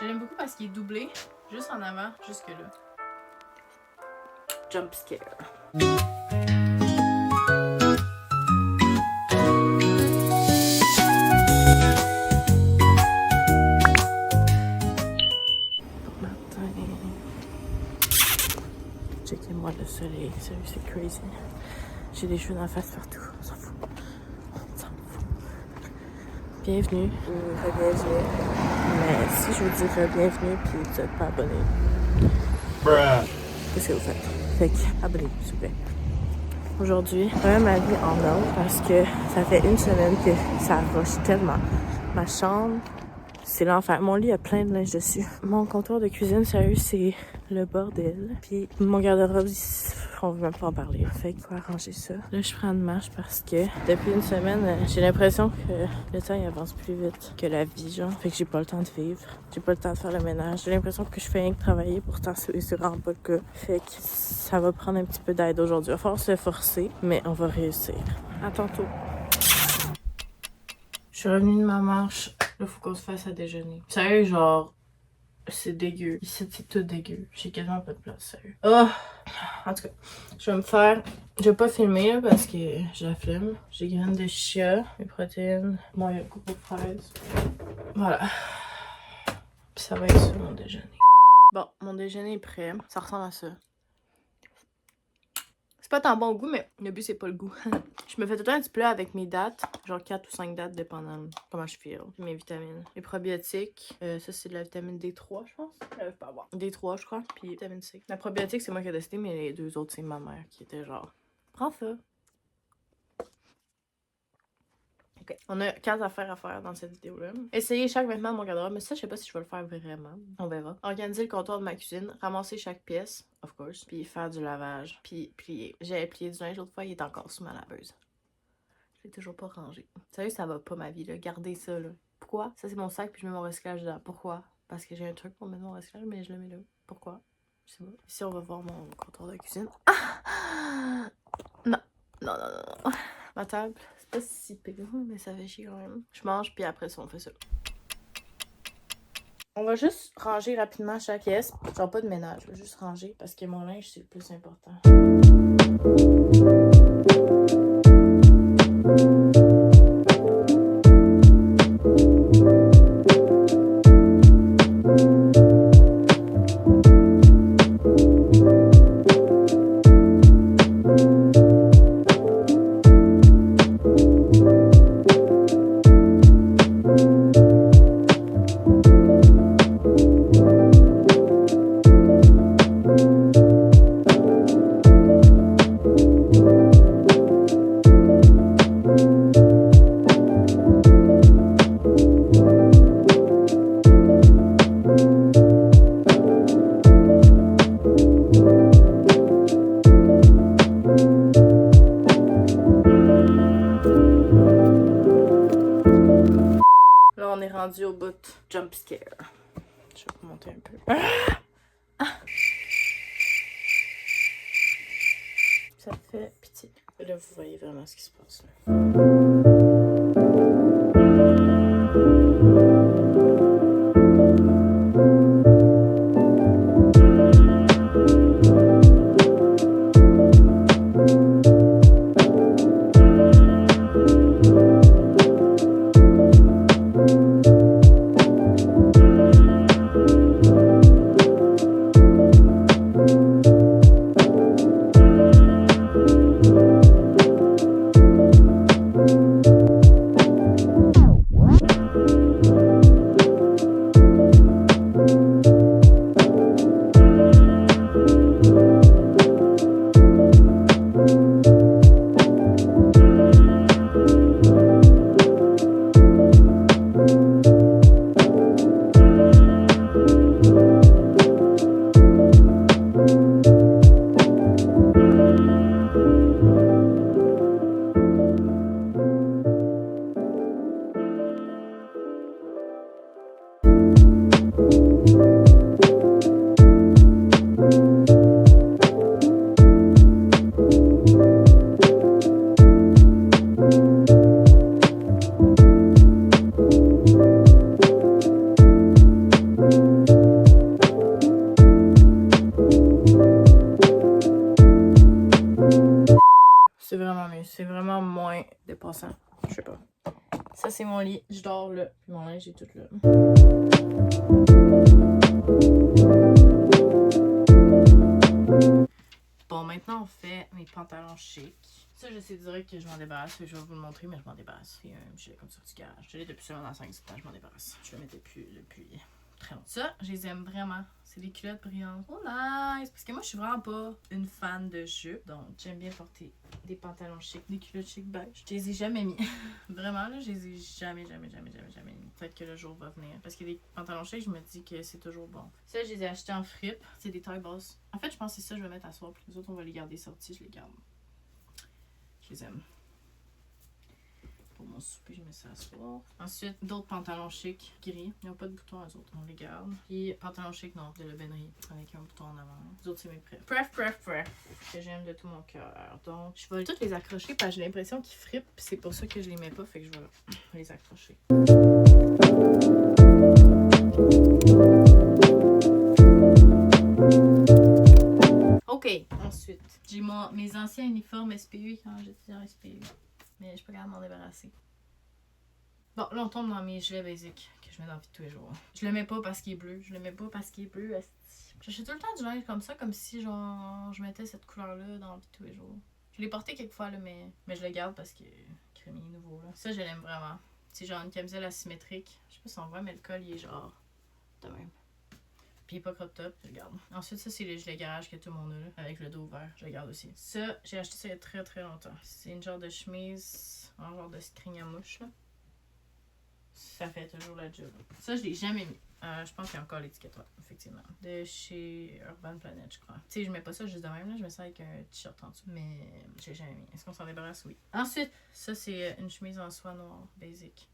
Je l'aime beaucoup parce qu'il est doublé, juste en avant, jusque là. Jump scare. Checkez-moi le soleil, sérieux, c'est crazy. J'ai des cheveux dans la face partout, on s'en fout. On s'en fout. Bienvenue ou bienvenue. Mais si je vous dis bienvenue puis vous n'êtes pas abonné, qu'est-ce que vous faites? Fait que abonnez-vous s'il vous plaît. Aujourd'hui, je remets ma vie en ordre parce que ça fait une semaine que ça rush tellement. Ma chambre, c'est l'enfer. Mon lit a plein de linge dessus. Mon comptoir de cuisine, sérieux, c'est le bordel. Puis mon garde-robe, on veut même pas en parler. Fait qu'il faut arranger ça. Là, je prends une marche parce que depuis une semaine, j'ai l'impression que le temps il avance plus vite que la vie, genre. Fait que j'ai pas le temps de vivre. J'ai pas le temps de faire le ménage. J'ai l'impression que je fais rien que travailler. Pourtant, c'est vraiment pas le cas. Fait que ça va prendre un petit peu d'aide aujourd'hui. Il va falloir se forcer, mais on va réussir. À tantôt. Je suis revenue de ma marche. Là, faut qu'on se fasse à déjeuner. Sérieux, genre, c'est dégueu. Ici, c'est tout dégueu. J'ai quasiment pas de place, sérieux. Oh! En tout cas, je vais me faire... Je vais pas filmer, là, parce que j'ai la flemme. J'ai graines de chia, mes protéines, mon yaourt aux fraises. Voilà. Puis ça va être ça, mon déjeuner. Bon, mon déjeuner est prêt. Ça ressemble à ça. C'est pas tant bon au goût, mais le but, c'est pas le goût. Je me fais tout le temps un petit plat avec mes dates. Genre 4 ou 5 dates, dépendant de comment je file. Mes vitamines. Les probiotiques. Ça, c'est de la vitamine D3, je pense. J'arrive pas à voir. D3, je crois. Puis vitamine C. La probiotique, c'est moi qui ai décidé, mais les deux autres, c'est ma mère qui était genre, prends ça. Ok. On a 15 affaires à faire dans cette vidéo-là. Essayer chaque vêtement de mon garde-robe, mais ça, je sais pas si je vais le faire vraiment. On verra. Organiser le comptoir de ma cuisine, ramasser chaque pièce, of course, puis faire du lavage, puis plier. J'avais plié du linge l'autre fois, il est encore sous ma laveuse. Je l'ai toujours pas rangé. Sérieux, ça va pas ma vie, là. Gardez ça, là. Pourquoi? Ça, c'est mon sac, puis je mets mon recyclage dedans. Pourquoi? Parce que j'ai un truc pour mettre mon recyclage, mais je le mets là. Pourquoi? Je sais pas. Ici, on va voir mon comptoir de cuisine. Ah! Non. Non, non, non, non. Ma table, c'est pas si pire, mais ça fait chier quand même. Je mange, puis après ça, on fait ça. On va juste ranger rapidement chaque pièce. Genre pas de ménage, je vais juste ranger parce que mon linge, c'est le plus important. Là, on est rendu au bout jump scare. Je vais remonter un peu. Ça fait pitié. Là, vous voyez vraiment ce qui se passe. Là. passant. Je sais pas. Ça, c'est mon lit. Je dors là. Puis mon linge est tout là. Bon, maintenant, on fait mes pantalons chic. Ça, je sais direct que je m'en débarrasse. Je vais vous le montrer, mais je m'en débarrasse. C'est un gilet comme ça du garage. Je l'ai depuis seulement 5 ans, je m'en débarrasse. Je le mettais plus depuis très longtemps. Ça, je les aime vraiment. C'est des culottes brillantes. Oh nice! Parce que moi, je suis vraiment pas une fan de jupe. Donc, j'aime bien porter des pantalons chics, des culottes chic beige. Je les ai jamais mis. Vraiment, là, je les ai jamais mis. Peut-être que le jour va venir. Parce que les pantalons chics, je me dis que c'est toujours bon. Ça, je les ai achetés en fripe. C'est des tailles basses. En fait, je pense que c'est ça que je vais mettre à soir. Puis les autres, on va les garder sortis. Je les garde. Je les aime. Pour mon souper, je mets ça à soir. Ensuite, d'autres pantalons chics gris. Ils n'ont pas de boutons, eux autres. On les garde. Puis, pantalons chics, non, de la bennerie. Avec un bouton en avant. Les autres, c'est mes pref. Que j'aime de tout mon cœur. Donc, je vais toutes les accrocher parce que j'ai l'impression qu'ils frippent. Puis c'est pour ça que je les mets pas. Fait que je vais les accrocher. Ok, ensuite, j'ai mes anciens uniformes SPU quand j'étais en SPU. Mais je suis pas capable de m'en débarrasser. Bon, là, on tombe dans mes gilets basiques que je mets dans la vie de tous les jours. Je le mets pas parce qu'il est bleu. Je le mets pas parce qu'il est bleu. J'achète tout le temps du linge comme ça, comme si genre je mettais cette couleur-là dans la vie de tous les jours. Je l'ai porté quelques fois, là, mais je le garde parce que crémé est nouveau. Là. Ça, je l'aime vraiment. C'est genre une camisole asymétrique. Je sais pas si on voit, mais le col, il est genre de même. Puis il est pas crop top, je le garde. Ensuite, ça, c'est le gilet garage que tout le monde a, là, avec le dos ouvert. Je le garde aussi. Ça, j'ai acheté ça il y a très très longtemps. C'est une genre de chemise, un genre de string à mouche, là. Ça fait toujours la job. Ça, je l'ai jamais mis. Je pense qu'il y a encore l'étiquette, ouais, effectivement. De chez Urban Planet, je crois. Tu sais, je mets pas ça juste de même, là. Je mets ça avec un t-shirt en dessous. Mais j'ai jamais mis. Est-ce qu'on s'en débarrasse? Oui. Ensuite, ça, c'est une chemise en soie noire, basic,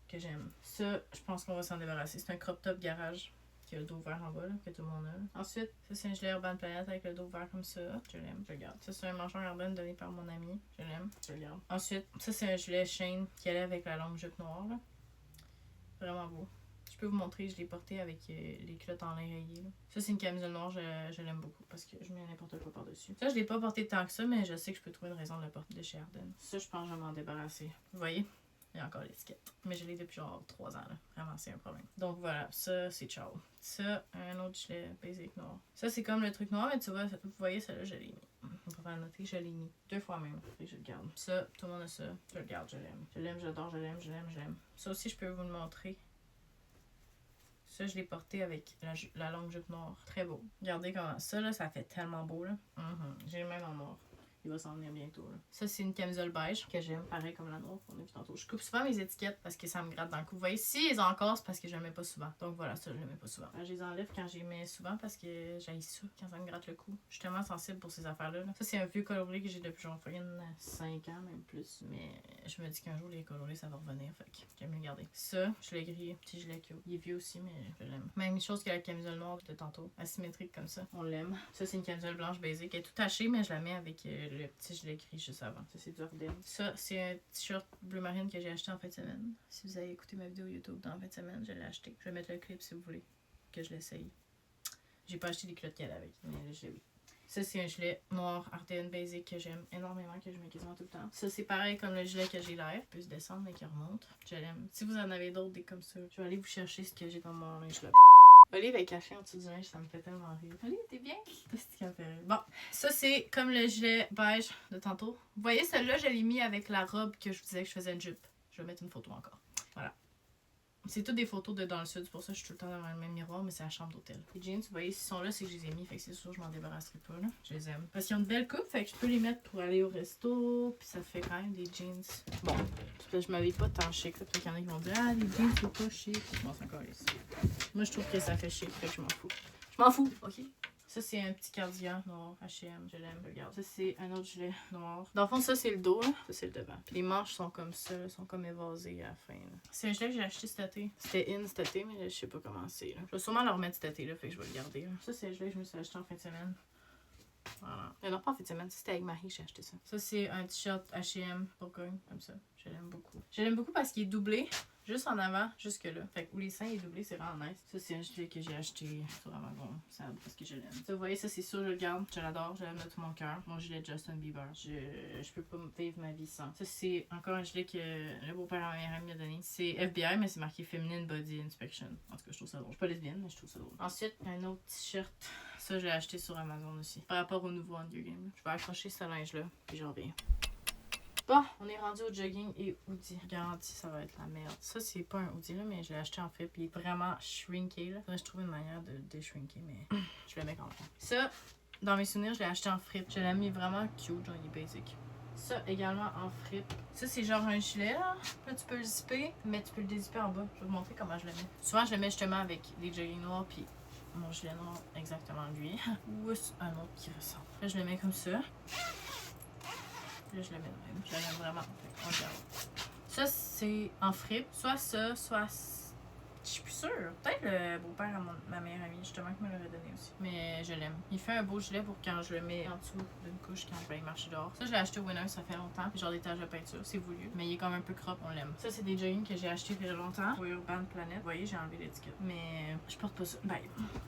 que j'aime. Ça, je pense qu'on va s'en débarrasser. C'est un crop top garage qui a le dos ouvert en bas, là, que tout le monde a. Ensuite, ça, c'est un gilet Urban Planet avec le dos ouvert comme ça. Je l'aime, je le garde. Ça, c'est un manchon Urban donné par mon ami. Je l'aime, je le garde. Ensuite, ça, c'est un gilet Shane qui allait avec la longue jupe noire, là. Vraiment beau. Je peux vous montrer, je l'ai porté avec les culottes en lin rayé. Là. Ça, c'est une camisole noire, je l'aime beaucoup parce que je mets n'importe quoi par-dessus. Ça, je l'ai pas porté tant que ça, mais je sais que je peux trouver une raison de le porter de chez Arden. Ça, je pense que je vais m'en débarrasser. Vous voyez? Il y a encore l'étiquette. Mais je l'ai depuis genre 3 ans. Là. Vraiment, c'est un problème. Donc voilà, ça, c'est ciao. Ça, un autre gilet basic noir. Ça, c'est comme le truc noir, mais tu vois, vous voyez, celle-là, je l'ai mis. On va faire noter, je l'ai mis 2 fois même. Et je le garde. Ça, tout le monde a ça. Je le garde, je l'aime. Je l'aime, j'adore, je l'aime. Ça aussi, je peux vous le montrer. Ça, je l'ai porté avec la longue jupe noire. Très beau. Regardez comment ça, là, ça fait tellement beau, là. J'ai le même en noir. Il va s'en venir bientôt, là. Ça, c'est une camisole beige que j'aime, pareil comme la noire qu'on a vu tantôt. Je coupe souvent mes étiquettes parce que ça me gratte dans le cou. Vous voyez, si les encore, c'est parce que je les mets pas souvent. Donc voilà, ça, je les mets pas souvent. Je les enlève quand je les mets souvent parce que j'haïs ça quand ça me gratte le cou. Je suis tellement sensible pour ces affaires-là. Là. Ça, c'est un vieux coloris que j'ai depuis genre 5 ans, même plus. Mais je me dis qu'un jour, les coloris, ça va revenir. Fait que j'aime le garder. Ça, je l'ai grillé. Petit gilet cute. Il est vieux aussi, mais je l'aime. Même chose que la camisole noire de tantôt. Asymétrique comme ça. On l'aime. Ça, c'est une camisole blanche basique. Elle est tout tachée, mais je la mets avec le petit gilet gris juste avant. Ça, c'est du Arden. Ça, c'est un t-shirt bleu marine que j'ai acheté en fin de semaine. Si vous avez écouté ma vidéo YouTube dans la fin de semaine, je l'ai acheté. Je vais mettre le clip si vous voulez que je l'essaye. J'ai pas acheté les culottes qu'elle avait, mais le gilet, oui. Ça, c'est un gilet noir Arden basic que j'aime énormément, que je mets quasiment tout le temps. Ça, c'est pareil comme le gilet que j'ai l'air. Il peut se descendre, mais qui remonte. Je l'aime. Si vous en avez d'autres, des comme ça, je vais aller vous chercher ce que j'ai dans mon linge là. Olive est cachée en dessous du linge, ça me fait tellement rire. Olive, t'es bien? C'est ce qui me fait rire. Bon, ça c'est comme le gilet beige de tantôt. Vous voyez, celle-là, je l'ai mis avec la robe que je vous disais que je faisais une jupe. Je vais mettre une photo encore. Voilà. C'est toutes des photos de dans le sud, c'est pour ça que je suis tout le temps devant le même miroir, mais c'est la chambre d'hôtel. Les jeans, vous voyez, s'ils sont là, c'est que je les ai mis, fait que c'est sûr que je m'en débarrasserai pas, là. Je les aime. Parce qu'ils ont une belle coupe, fait que je peux les mettre pour aller au resto, puis ça fait quand même des jeans. Bon, parce que je m'habille pas tant chic, là, peut-être qu'il y en a qui vont dire, ah, les jeans, c'est pas chic. Bon, c'est encore ici. Moi, je trouve que ça fait chic, fait que je m'en fous. Je m'en fous, ok? Ça, c'est un petit cardigan noir, H&M, je l'aime, regarde. Ça, c'est un autre gilet noir. Dans le fond, ça, c'est le dos, là. Ça, c'est le devant. Puis les manches sont comme ça, là, sont comme évasées à la fin, là. C'est un gilet que j'ai acheté cet été. C'était in cet été, mais là, je sais pas comment c'est, là. Je vais sûrement le remettre cet été, là, fait que je vais le garder, là. Ça, c'est un gilet que je me suis acheté en fin de semaine. Voilà. Mais non, pas en fait, semaine, c'était avec Marie que j'ai acheté ça. Ça, c'est un t-shirt H&M Bourgogne, comme ça. Je l'aime beaucoup. Je l'aime beaucoup parce qu'il est doublé. Juste en avant, jusque là. Fait que où les seins est doublé, c'est vraiment nice. Ça, c'est un gilet que j'ai acheté sur Amazon. Ça, parce que je l'aime. Ça, vous voyez, ça, c'est sûr, je le garde. Je l'adore. Je l'aime de tout mon cœur. Mon gilet Justin Bieber. Je peux pas vivre ma vie sans. Ça, c'est encore un gilet que le beau-père à ma mère m'a donné. C'est FBI, mais c'est marqué Feminine Body Inspection. En tout cas, je trouve ça drôle. Je suis pas lesbienne, mais je trouve ça drôle. Ensuite, un autre t-shirt. Ça, je l'ai acheté sur Amazon aussi. Par rapport au nouveau Hunger Games. Je vais accrocher ce linge-là, puis j'en reviens. Bon, on est rendu au jogging et hoodie. Garanti, ça va être la merde. Ça, c'est pas un hoodie, là, mais je l'ai acheté en fait. Puis il est vraiment shrinké, là. Je trouve une manière de déshrinker, mais je le mets quand même. Ça, dans mes souvenirs, je l'ai acheté en fripe. Je l'ai mis vraiment cute, genre il est basic. Ça, également en fripe. Ça, c'est genre un gilet, là. Là, tu peux le zipper, mais tu peux le dézipper en bas. Je vais vous montrer comment je le mets. Souvent, je le mets justement avec les joggings noirs, puis mon gilet noir, exactement lui. Ou un autre qui ressemble. Là, je le mets comme ça. Là, je le mets de même. Je l'aime vraiment. On regarde. Ça, c'est en fripe. Soit ça, soit... Je suis plus sûre. Peut-être le beau-père à ma meilleure amie, justement, qui me l'aurait donné aussi. Mais je l'aime. Il fait un beau gilet pour quand je le mets en dessous d'une couche quand je vais aller marcher dehors. Ça, je l'ai acheté au Winners, ça fait longtemps. Genre des taches de peinture, c'est voulu. Mais il est quand même un peu crop, on l'aime. Ça, c'est des joggings que j'ai acheté il y a longtemps. Pour Urban Planet. Vous voyez, j'ai enlevé l'étiquette. Mais je porte pas ça. Ben,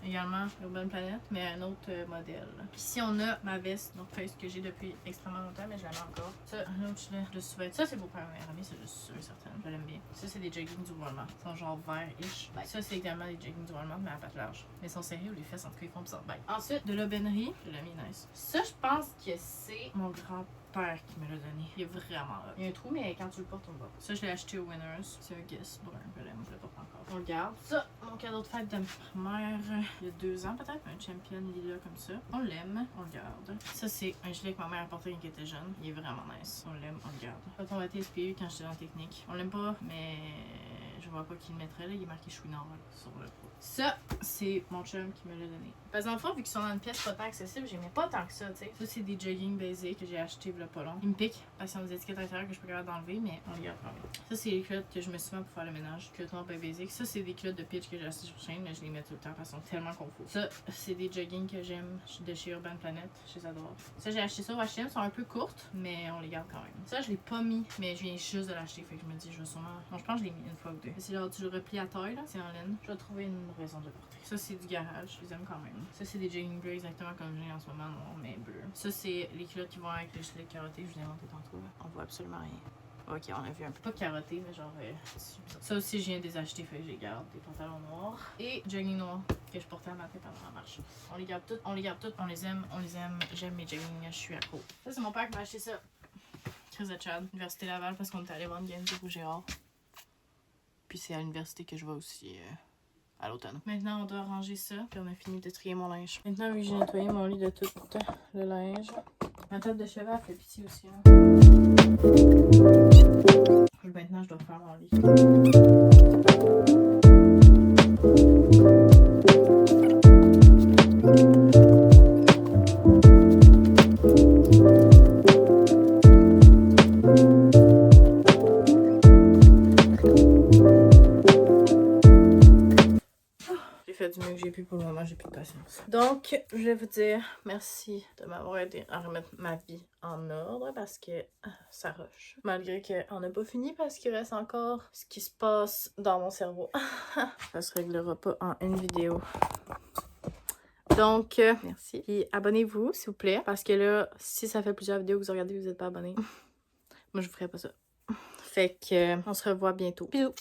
également Urban Planet, mais un autre modèle. Puis ici, on a ma veste, donc face que j'ai depuis extrêmement longtemps, mais je la mets encore. Ça, un autre gilet de sous-vêtements. Ça, c'est beau père à ma meilleure amie, ça, je suis sûre et certaine. Je l'aime bien. Ça, c'est des joggings du Walmart. Ils sont genre vert-ish. Ben, ça, c'est également des joggings du Walmart, mais à patte large. Mais ils sont sérieux, les fesses, en tout cas, ils font bizarre. Ben. Ensuite, de l'aubennerie, je l'ai mis nice. Ça, je pense que c'est mon grand-père qui me l'a donné. Il est vraiment là. Il y a un trou, mais quand tu le portes, on le voit. Ça, je l'ai acheté au Winners. C'est un Guess brun. Je l'aime, je le porte encore. On le garde. Ça, mon cadeau de fête de ma mère, il y a 2 ans peut-être. Un champion lila comme ça. On l'aime, on le garde. Ça, c'est un gilet que ma mère a porté quand elle était jeune. Il est vraiment nice. On l'aime, on le garde. Quand on va être SPU quand j'étais dans la technique. On l'aime pas, mais je vois pas qui le mettrait là. Il est marqué chouinard sur le pot. Ça, c'est mon chum qui me l'a donné. Parce qu'en fait, vu qu'ils sont dans une pièce pas tant accessible, j'aimais pas tant que ça, tu sais. Ça, c'est des jogging basiques que j'ai acheté il y a pas long. Ils me piquent parce qu'ils ont des étiquettes à l'intérieur que je peux pas d'enlever, mais on les garde quand même. Ça, c'est les culottes que je me soumets pour faire le ménage. Culottes noires bien basiques. Ça, c'est des culottes de pitch que j'ai achetées sur chaîne, mais je les mets tout le temps parce qu'elles sont tellement confus. Ça, c'est des jogging que j'aime de chez Urban Planet. Je les adore. Ça, j'ai acheté ça au H&M. Elles sont un peu courtes, mais on les garde quand même. Ça, je l'ai pas mis, mais je viens juste de l'acheter. Fait que je me dis, je vais sûrement. Bon, je pense que je l'ai mis une fois ou deux. C'est là du repli à taille, là. C'est en laine. Je vais trouver une raison de le porter. Ça, c'est du garage. Je les aime quand même. Ça, c'est des jogging bleus exactement comme j'ai en ce moment, noir, mais bleu. Ça, c'est les culottes qui vont avec les gilets carottés que je vous ai monté tantôt. Là. On voit absolument rien. Ok, on a vu un peu. Pas carotté, mais genre. Ça aussi, je viens de les acheter. Fait que je les garde. Des pantalons noirs. Et jogging noirs que je portais à matin pendant la marche. On les garde toutes. On les garde toutes. On les aime. On les aime. J'aime mes jogging. Je suis accro. Ça, c'est mon père qui m'a acheté ça. Chris de Chad. Université Laval parce qu'on est allé voir une game du Rouge et Or. Puis c'est à l'université que je vais aussi. À l'automne. Maintenant, on doit ranger ça. Puis on a fini de trier mon linge. Maintenant, vu que j'ai nettoyé mon lit de tout le linge, ma table de chevet elle fait pitié aussi. Hein. Maintenant, je dois faire mon lit. Du mieux que j'ai pu pour le moment, j'ai plus de patience. Donc, je vais vous dire merci de m'avoir aidé à remettre ma vie en ordre parce que ça rush. Malgré qu'on n'a pas fini parce qu'il reste encore ce qui se passe dans mon cerveau. Ça se réglera pas en une vidéo. Donc, merci. Puis abonnez-vous, s'il vous plaît, parce que là, si ça fait plusieurs vidéos que vous regardez et que vous n'êtes pas abonné, moi je vous ferai pas ça. Fait que on se revoit bientôt. Bisous!